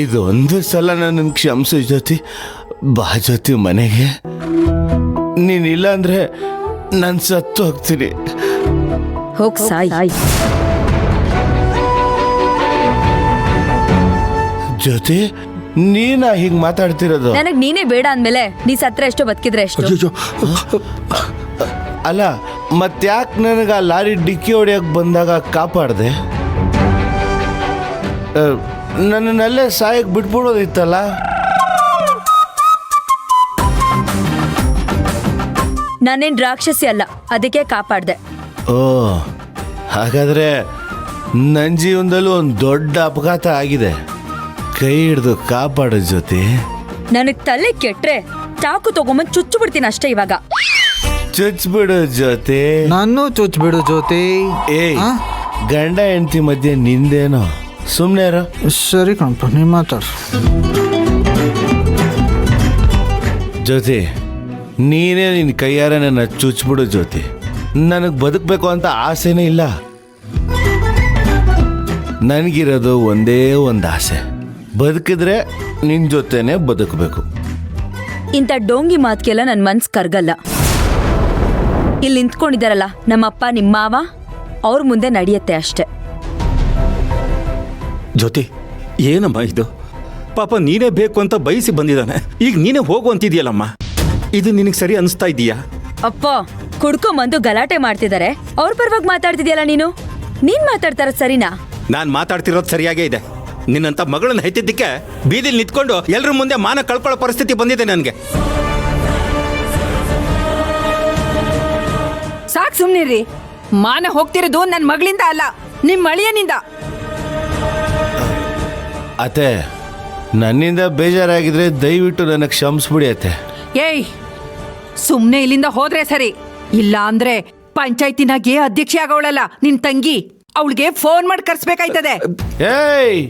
ಇದೊಂದು ಸಲ ನನ್ನ ಕ್ಷಮಿಸು ಜ್ಯೋತಿ. ಬಾ ಜ್ಯೋತಿ ಮನೆಗೆ. ನೀನಿಲ್ಲ ಅಂದ್ರೆ ನಾನು ಸತ್ತು ಹೋಗ್ತೀನಿ. ಹೋಗ್ ಸಾಯಿ. ಜ್ಯೋತಿ, ನೀನಾ ಹೀಗ್ ಮಾತಾಡ್ತಿರೋದು? ನನಗ್ ನೀನೇ ಬೇಡ ಅಂದ್ಮೇಲೆ ನೀ ಸತ್ರ ಎಷ್ಟೋ ಬದುಕಿದ್ರೆ ಎಷ್ಟು? ಅಲ್ಲ, ಮತ್ತ್ಯಾಕೆ ನನಗೆ ಆ ಲಾರಿ ಡಿಕ್ಕಿ ಹೊಡಿಯಕ್ಕೆ ಬಂದಾಗ ಕಾಪಾಡ್ದೆ? ನನ್ನಲ್ಲೇ ಸಾಯಕ್ಕೆ ಬಿಟ್ಬಿಡೋದಿತ್ತಲ್ಲ. ನಾನೇನ್ ರಾಕ್ಷಸಿ ಅಲ್ಲ, ಅದಕ್ಕೆ ಕಾಪಾಡ್ದೆ. ಓ, ಹಾಗಾದ್ರೆ ನನ್ನ ಜೀವನದಲ್ಲೂ ಒಂದು ದೊಡ್ಡ ಅಪಘಾತ ಆಗಿದೆ. ಕೈ ಹಿಡ್ದು ಕಾಪಾಡೋ ಜ್ಯೋತಿ. ನನಗ್ ತಲೆ ಕೆಟ್ರೆ ಚಾಕು ತಗೊಂಬಂದ್ ಚುಚ್ಚು ಬಿಡ್ತೀನಿ ಅಷ್ಟೇ. ಇವಾಗ ಚುಚ್ಬಿಡು ಜ್ಯೋತಿ. ನಾನು ಚುಚ್ಬಿಡು ಜ್ಯೋತಿ. ಏಯ್, ಗಂಡ ಹೆಂಡತಿ ಮಧ್ಯೆ ನಿಂದೇನೋ, ಸುಮ್ಮನೆ ಇರೋ. ಸರಿ ಕಣಪ್ಪ, ನೀ ಮಾತಾಡು. ಜ್ಯೋತಿ, ನೀನೇ ನಿನ್ನ ಕೈಯಾರ ನನ್ನ ಚುಚ್ಬಿಡು ಜ್ಯೋತಿ. ನನಗೆ ಬದುಕಬೇಕು ಅಂತ ಆಸೆನೇ ಇಲ್ಲ. ನನಗಿರೋದು ಒಂದೇ ಒಂದು ಆಸೆ, ಬದುಕಿದ್ರೆ ನಿನ್ನ ಜೊತೆನೆ ಬದುಕಬೇಕು. ಇಂಥ ಡೋಂಗಿ ಮಾತ್ಗೆಲ್ಲ ನನ್ ಮನ್ಸ್ ಕರ್ಗಲ್ಲ. ಇಲ್ಲಿ ನಿಂತ್ಕೊಂಡಿದಾರಲ್ಲ ನಮ್ಮಪ್ಪ ನಿಮ್ಮ ಮಾವ, ಅವ್ರ ಮುಂದೆ ನಡೆಯುತ್ತೆ ಅಷ್ಟೆ. ಜ್ಯೋತಿ, ಏನಮ್ಮ ಇದು? ಪಾಪ ನೀನೇ ಬೇಕು ಅಂತ ಬಯಸಿ ಬಂದಿದ್ದಾನೆ, ಈಗ ನೀನೇ ಹೋಗು ಅಂತಿದ್ಯಲ್ಲಮ್ಮ. ಇದು ನಿನಗೆ ಸರಿ ಅನಿಸ್ತಾ ಇದೀಯಾ? ಅಪ್ಪ ಕುಡ್ಕೊಂಬಂದು ಗಲಾಟೆ ಮಾಡ್ತಿದ್ದಾರೆ, ಅವ್ರ ಪರವಾಗಿ ಮಾತಾಡ್ತಿದ್ಯಲ್ಲ ನೀನು. ನೀನ್ ಮಾತಾಡ್ತಾರ ಸರಿನಾ? ನಾನು ಮಾತಾಡ್ತಿರೋದು ಸರಿಯಾಗೇ ಇದೆ. ನಿನ್ನಂತ ಮಗಳನ್ನ ಹೆತ್ತಿದ್ದಕ್ಕೆ ಬೀದಿಲಿ ನಿಂತ್ಕೊಂಡು ಎಲ್ಲರ ಮುಂದೆ ಮಾನ ಕಳ್ಕೊಳ್ಳೋ ಪರಿಸ್ಥಿತಿ ಬಂದಿದೆ ನನಗೆ. ಸಾಕ್ ಸುಮ್ನಿರ್ರಿ. ಮಾನ ಹೋಗ್ತಿರೋದು ನನ್ನ ಮಗಳಿಂದ ಅಲ್ಲ, ನಿಮ್ ಅಳಿಯನಿಂದ. ಅತ್ತೆ, ನನ್ನಿಂದ ಬೇಜಾರಾಗಿದ್ರೆ ದಯವಿಟ್ಟು ನನಗೆ ಕ್ಷಮಿಸ್ಬಿಡಿ ಅತ್ತೆ. ಏಯ್, ಸುಮ್ನೆ ಇಲ್ಲಿಂದ ಹೋದ್ರೆ ಸರಿ. ಇಲ್ಲ ಅಂದ್ರೆ ಪಂಚಾಯತಿನಾಗೆ ಅಧ್ಯಕ್ಷೆ ಆಗೋಳಲ್ಲ ನಿನ್ ತಂಗಿ, ಅವಳಿಗೆ ಫೋನ್ ಮಾಡಿ ಕರ್ಸ್ಬೇಕಾಯ್ತದೆ. ಏಯ್,